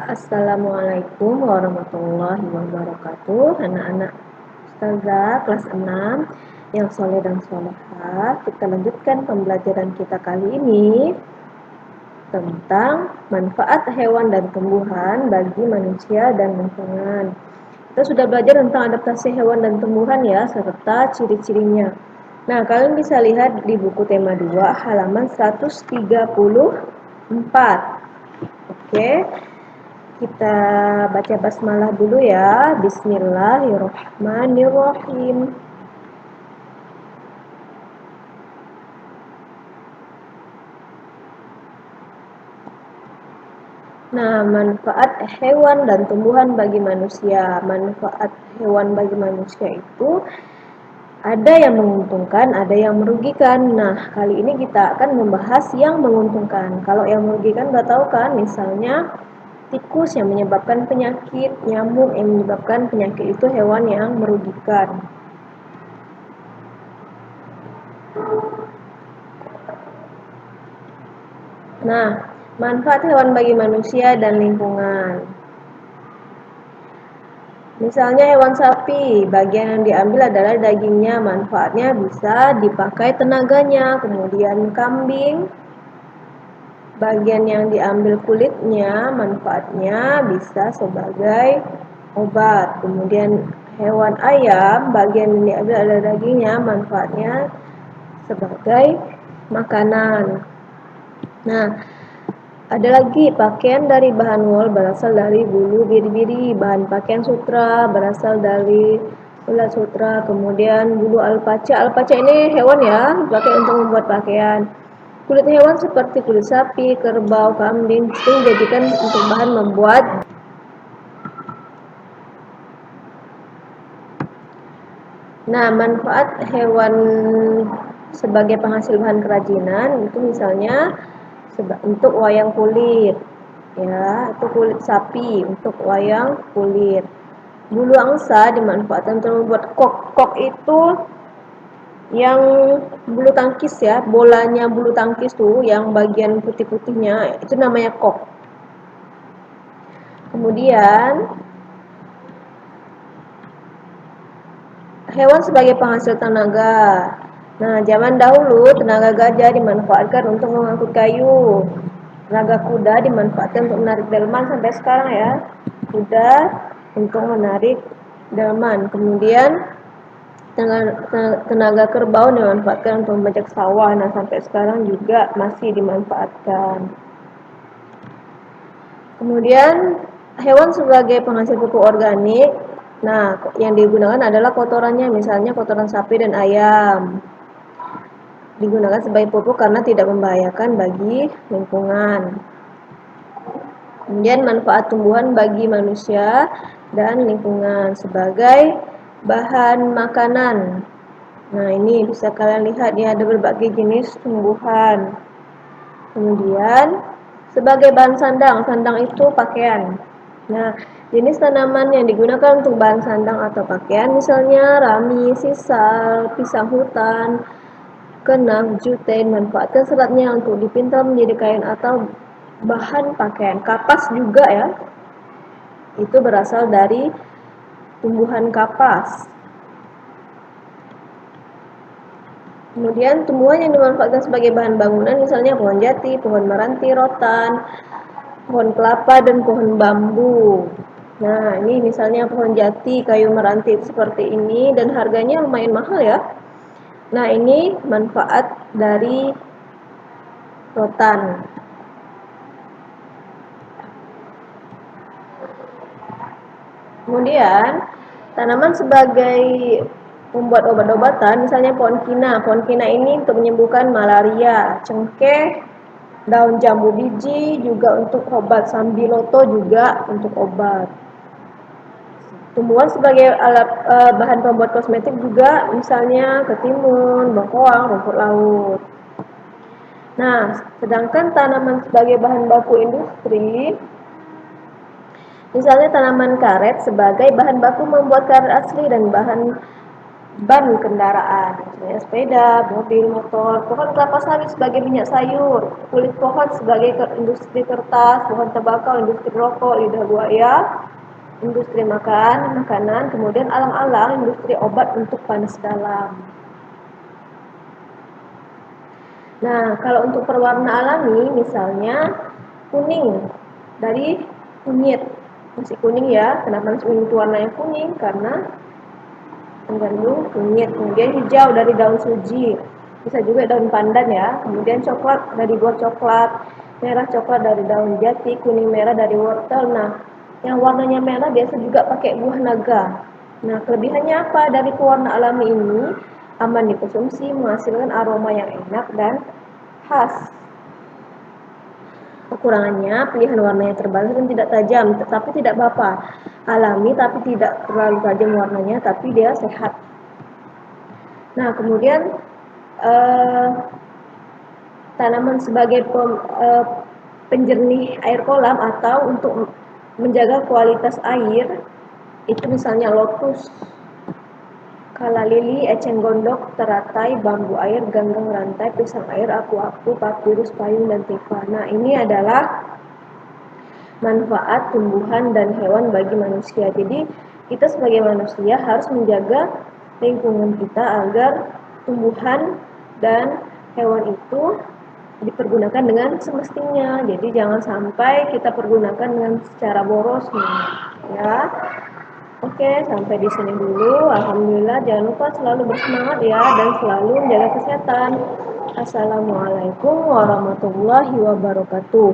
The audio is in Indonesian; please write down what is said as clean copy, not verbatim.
Assalamualaikum warahmatullahi wabarakatuh. Anak-anak Ustazah kelas 6 yang soleh dan solehah, kita lanjutkan pembelajaran kita kali ini tentang manfaat hewan dan tumbuhan bagi manusia dan lingkungan. Kita sudah belajar tentang adaptasi hewan dan tumbuhan ya, serta ciri-cirinya. Nah, kalian bisa lihat di buku tema 2 halaman 134. Oke. Kita baca basmalah dulu ya. Bismillahirrahmanirrahim. Nah, manfaat hewan dan tumbuhan bagi manusia. Manfaat hewan bagi manusia itu ada yang menguntungkan, ada yang merugikan. Nah, kali ini kita akan membahas yang menguntungkan. Kalau yang merugikan udah tahu kan, misalnya tikus yang menyebabkan penyakit, nyamuk yang menyebabkan penyakit, itu hewan yang merugikan. Nah, manfaat hewan bagi manusia dan lingkungan. Misalnya hewan sapi, bagian yang diambil adalah dagingnya, manfaatnya bisa dipakai tenaganya. Kemudian kambing, bagian yang diambil kulitnya, manfaatnya bisa sebagai obat. Kemudian hewan ayam, bagian yang diambil adalah dagingnya, manfaatnya sebagai makanan. Nah, ada lagi pakaian dari bahan wol berasal dari bulu biri-biri, bahan pakaian sutra berasal dari ulat sutra, kemudian bulu alpaca. Alpaca ini hewan ya, dipakai untuk membuat pakaian. Kulit hewan seperti kulit sapi, kerbau, kambing sering dijadikan untuk bahan membuat. Nah, manfaat hewan sebagai penghasil bahan kerajinan itu misalnya untuk wayang kulit, ya, itu kulit sapi untuk wayang kulit. Bulu angsa dimanfaatkan untuk membuat kok. Kok itu yang bulu tangkis ya, bolanya bulu tangkis tuh, yang bagian putih-putihnya itu namanya kok. Kemudian hewan sebagai penghasil tenaga. Nah, zaman dahulu tenaga gajah dimanfaatkan untuk mengangkut kayu. Tenaga kuda dimanfaatkan untuk menarik delman sampai sekarang ya. Kuda untuk menarik delman. Kemudian tenaga kerbau dimanfaatkan untuk membajak sawah. Nah, sampai sekarang juga masih dimanfaatkan. Kemudian hewan sebagai penghasil pupuk organik. Nah, yang digunakan adalah kotorannya, misalnya kotoran sapi dan ayam. Digunakan sebagai pupuk karena tidak membahayakan bagi lingkungan. Kemudian manfaat tumbuhan bagi manusia dan lingkungan sebagai bahan makanan. Nah, ini bisa kalian lihat ya, ada berbagai jenis tumbuhan. Kemudian sebagai bahan sandang, sandang itu pakaian. Nah, jenis tanaman yang digunakan untuk bahan sandang atau pakaian misalnya rami, sisal, pisang hutan, kenaf, jute. Manfaatkan seratnya untuk dipintal menjadi kain atau bahan pakaian. Kapas juga ya, itu berasal dari tumbuhan kapas. Kemudian tumbuhan yang dimanfaatkan sebagai bahan bangunan misalnya pohon jati, pohon meranti, rotan, pohon kelapa, dan pohon bambu. Nah, ini misalnya pohon jati, kayu meranti seperti ini, dan harganya lumayan mahal ya. Nah, ini manfaat dari rotan. Kemudian tanaman sebagai membuat obat-obatan, misalnya pohon kina. Pohon kina ini untuk menyembuhkan malaria, cengkeh, daun jambu biji juga untuk obat, sambiloto juga untuk obat. Tumbuhan sebagai alat bahan pembuat kosmetik juga, misalnya ketimun, bengkoang, rumput laut. Nah, sedangkan tanaman sebagai bahan baku industri, misalnya tanaman karet sebagai bahan baku membuat karet asli dan bahan ban kendaraan, misalnya sepeda, mobil, motor, pohon kelapa sawit sebagai minyak sayur, kulit pohon sebagai industri kertas, pohon tembakau, industri rokok, lidah buaya, industri makanan, kemudian alang-alang, industri obat untuk panas dalam. Nah, kalau untuk perwarna alami, misalnya kuning dari kunyit, nasi kuning ya. Kenapa nasi kuning itu warnanya kuning? Karena mengandung kunyit. Kemudian hijau dari daun suji, bisa juga daun pandan ya. Kemudian coklat dari buah coklat, merah coklat dari daun jati, kuning merah dari wortel. Nah, yang warnanya merah biasa juga pakai buah naga. Nah, kelebihannya apa dari pewarna alami ini? Aman dikonsumsi, menghasilkan aroma yang enak dan khas. Kekurangannya, pilihan warnanya terbatas dan tidak tajam, tetapi tidak apa-apa. Alami tapi tidak terlalu tajam warnanya, tapi dia sehat. Nah, kemudian tanaman sebagai penjernih air kolam atau untuk menjaga kualitas air, itu misalnya lotus, kala lili, eceng gondok, teratai, bambu air, ganggang rantai, pisang air, aku-aku, papirus, payung, dan tifa. Nah, ini adalah manfaat tumbuhan dan hewan bagi manusia. Jadi, kita sebagai manusia harus menjaga lingkungan kita agar tumbuhan dan hewan itu dipergunakan dengan semestinya. Jadi, jangan sampai kita pergunakan dengan secara boros ya. Oke, sampai di sini dulu. Alhamdulillah, jangan lupa selalu bersemangat ya dan selalu menjaga kesehatan. Assalamualaikum warahmatullahi wabarakatuh.